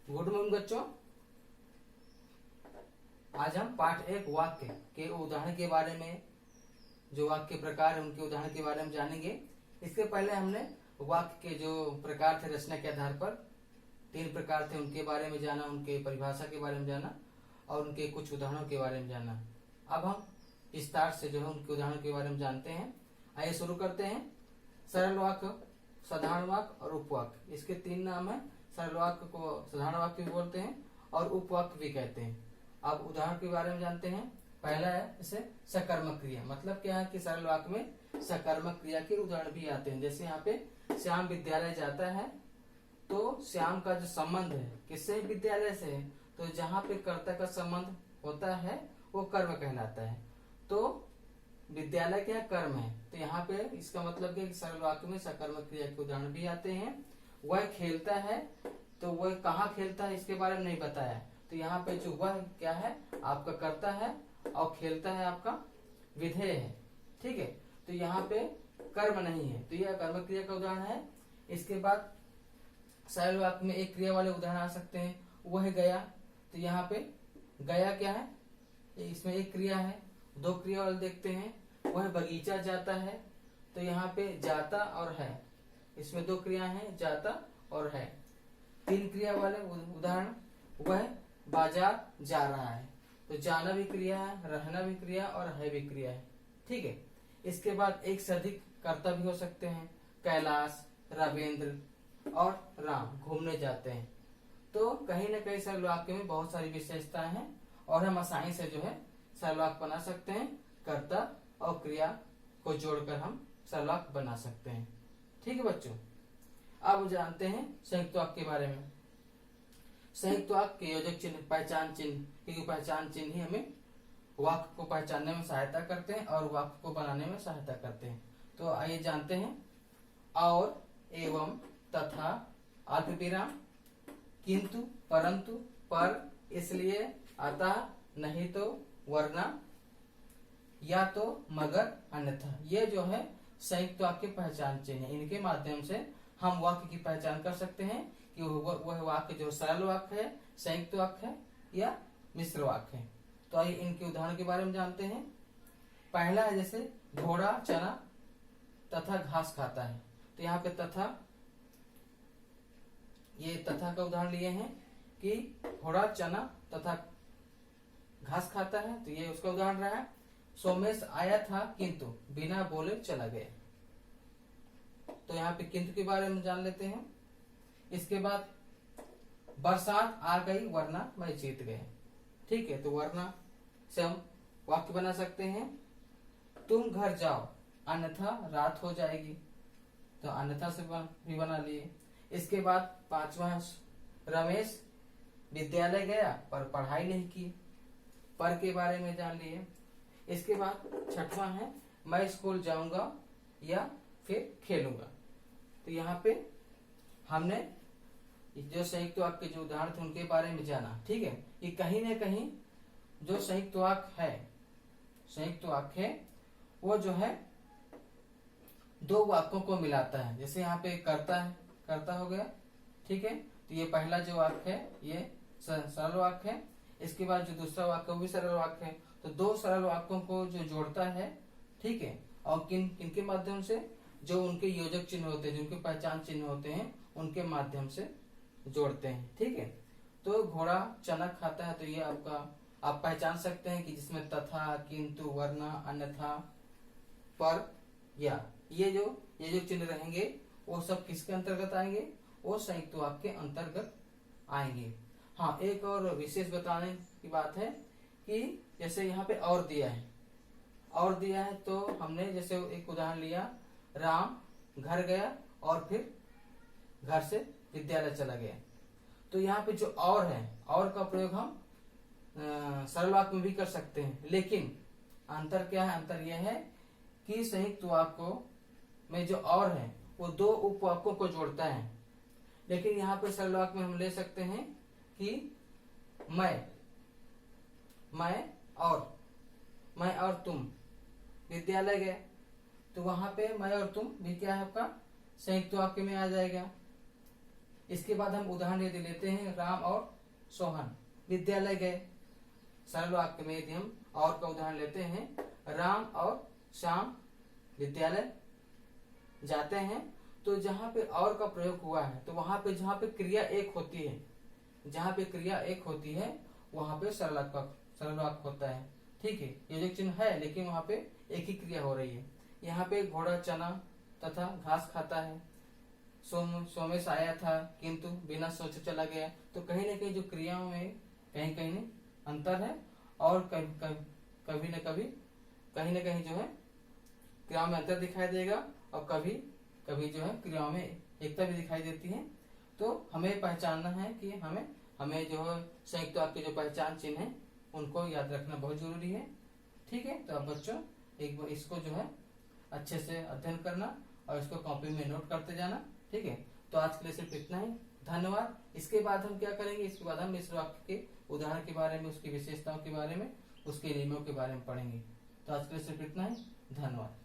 Good morning बच्चों। आज हम पाठ 1 वाक्य के उदाहरण के बारे में, जो वाक्य प्रकार है उनके उदाहरण के बारे में जानेंगे। इसके पहले हमने वाक्य के जो प्रकार थे रचना के आधार पर 3 प्रकार थे, उनके बारे में जाना, उनके परिभाषा के बारे में जाना और उनके कुछ उदाहरणों के बारे में जाना। अब हम विस्तार से जो है उनके उदाहरण के बारे में जानते हैं। आइए शुरू करते हैं। सरल वाक्य, साधारण वाक्य और उपवाक्य, इसके 3 नाम है। सरल वाक्य को साधारण वाक्य भी बोलते हैं और उपवाक्य भी कहते हैं। अब उदाहरण के बारे में जानते हैं। पहला है जैसे सकर्मक क्रिया। मतलब क्या है कि सरल वाक्य में सकर्मक क्रिया के उदाहरण भी आते हैं। जैसे यहाँ पे श्याम विद्यालय जाता है, तो श्याम का जो संबंध है किससे, विद्यालय से है, तो जहाँ पे कर्ता का संबंध होता है वो कर्म कहलाता है। तो विद्यालय क्या कर्म है, तो यहाँ पे इसका मतलब क्या है कि सरल वाक्य में सकर्मक क्रिया के उदाहरण भी आते हैं। वह खेलता है, तो वह कहाँ खेलता है इसके बारे में नहीं बताया, तो यहाँ पे जो वह क्या है आपका कर्ता है और खेलता है आपका विधेय है। ठीक है, तो यहाँ पे कर्म नहीं है, तो यह कर्म क्रिया का उदाहरण है। इसके बाद सरल वाक्य में एक क्रिया वाले उदाहरण आ सकते हैं। वह गया, तो यहाँ पे गया क्या है, इसमें एक क्रिया है। 2 क्रिया वाले देखते हैं। वह बगीचा जाता है, तो यहाँ पे जाता और है, इसमें 2 क्रिया है, जाता और है। 3 क्रिया वाले उदाहरण, वह बाजार जा रहा है, तो जाना भी क्रिया है, रहना भी क्रिया और है भी क्रिया है। ठीक है, इसके बाद एक से अधिक कर्ता भी हो सकते हैं। कैलाश, राघवेंद्र और राम घूमने जाते हैं। तो कहीं ना कहीं सरल वाक्य में बहुत सारी विशेषताएं हैं और हम आसानी से जो है सरल वाक्य बना सकते हैं। कर्ता और क्रिया को जोड़कर हम सरल वाक्य बना सकते हैं। ठीक है बच्चों, अब जानते हैं संयुक्त वाक्य के बारे में। संयुक्त वाक्य के योजक चिन्ह, पहचान चिन्ह, क्योंकि पहचान चिन्ह ही हमें वाक्य को पहचानने में सहायता करते हैं और वाक्य को बनाने में सहायता करते हैं। तो आइए जानते हैं। और, एवं, तथा, अल्पविराम, किंतु, परंतु, पर, इसलिए, अतः, नहीं तो, वरना, या तो, मगर, अन्यथा, ये जो है संयुक्त वाक्य के पहचान चिन्ह है। इनके माध्यम से हम वाक्य की पहचान कर सकते हैं कि वह वाक्य जो सरल वाक्य है, संयुक्त वाक्य है या मिश्र वाक्य है। तो आइए इनके उदाहरण के बारे में जानते हैं। पहला है जैसे घोड़ा चना तथा घास खाता है, तो यहाँ पे तथा, ये तथा का उदाहरण लिए हैं कि घोड़ा चना तथा घास खाता है, तो ये उसका उदाहरण रहा है। सोमेश आया था किंतु बिना बोले चला गया, तो यहाँ पे किंतु के बारे में जान लेते हैं। इसके बाद बरसात आ गई वरना मैं जीत गया। ठीक है, तो वरना से हम वाक्य बना सकते हैं। तुम घर जाओ अन्यथा रात हो जाएगी, तो अन्यथा से भी बना लिए। इसके बाद 5वां, रमेश विद्यालय गया पर पढ़ाई नहीं की, पर के बारे में जान लिए। इसके बाद 6वां है, मैं स्कूल जाऊंगा या फिर खेलूंगा, तो यहाँ पे हमने जो संयुक्त वाक्य के जो उदाहरण थे उनके बारे में जाना। ठीक है, ये कहीं न कहीं जो संयुक्त वाक्य है वो जो है 2 वाक्यों को मिलाता है। जैसे यहाँ पे कर्ता है, कर्ता हो गया। ठीक है, तो ये पहला जो वाक्य है ये सरल वाक्य है। इसके बाद जो दूसरा वाक्य वो भी सरल वाक्य है। तो 2 सरल वाक्यों को जो जोड़ता है। ठीक है, और किनके माध्यम से, जो उनके योजक चिन्ह होते हैं, जो उनके पहचान चिन्ह होते हैं, उनके माध्यम से जोड़ते हैं। ठीक है, तो घोड़ा चना खाता है, तो ये आपका आप पहचान सकते हैं कि जिसमें तथा, किंतु, वरना, अन्यथा, पर, या, ये जो चिन्ह रहेंगे वो सब किसके अंतर्गत आएंगे, वो संयुक्त वाक्य के अंतर्गत आएंगे। हाँ, एक और विशेष बताने की बात है कि जैसे यहाँ पे और दिया है, तो हमने जैसे एक उदाहरण लिया, राम घर गया और फिर घर से विद्यालय चला गया, तो यहाँ पे जो और है, और का प्रयोग हम सरल वाक्य में भी कर सकते हैं। लेकिन अंतर क्या है, अंतर यह है कि संयुक्त वाक्यों में जो और है वो 2 उपवाक्यों को जोड़ता है। लेकिन यहाँ पे सरल वाक्य में हम ले सकते हैं कि मैं और तुम विद्यालय गए, तो वहां पे मैं और तुम भी क्या है आपका संयुक्त वाक्य में आ जाएगा। इसके बाद हम उदाहरण यदि लेते हैं, राम और सोहन विद्यालय गए। सरल वाक्य में यदि हम और का उदाहरण लेते हैं, राम और श्याम विद्यालय जाते हैं, तो जहां पे और का प्रयोग हुआ है तो वहां पे जहां पे क्रिया एक होती है, जहां पे क्रिया एक होती है वहां पे सरल वाक्य होता है। ठीक है, योजक चिन्ह है लेकिन वहां पे एक ही क्रिया हो रही है। यहाँ पे घोड़ा चना तथा घास खाता है, सोमेश आया था किंतु बिना सोचे चला गया। तो कहीं न कहीं जो क्रियाओं में कहीं कहीं अंतर है और कभी न कभी कहीं न कहीं जो है क्रियाओं में अंतर दिखाई देगा और कभी कभी जो है क्रियाओं में एकता भी दिखाई देती है। तो हमें पहचानना है कि हमें जो है संयुक्त वाक्य जो पहचान चिन्ह है उनको याद रखना बहुत जरूरी है। ठीक है, तो अब बच्चों एक बार इसको जो है अच्छे से अध्ययन करना और इसको कॉपी में नोट करते जाना। ठीक है, तो आज के लिए सिर्फ इतना ही। धन्यवाद। इसके बाद हम क्या करेंगे, इसके बाद हम इस वाक्य के उदाहरण के बारे में, उसकी विशेषताओं के बारे में, उसके नियमों के बारे में पढ़ेंगे। तो आज के लिए सिर्फ इतना ही। धन्यवाद।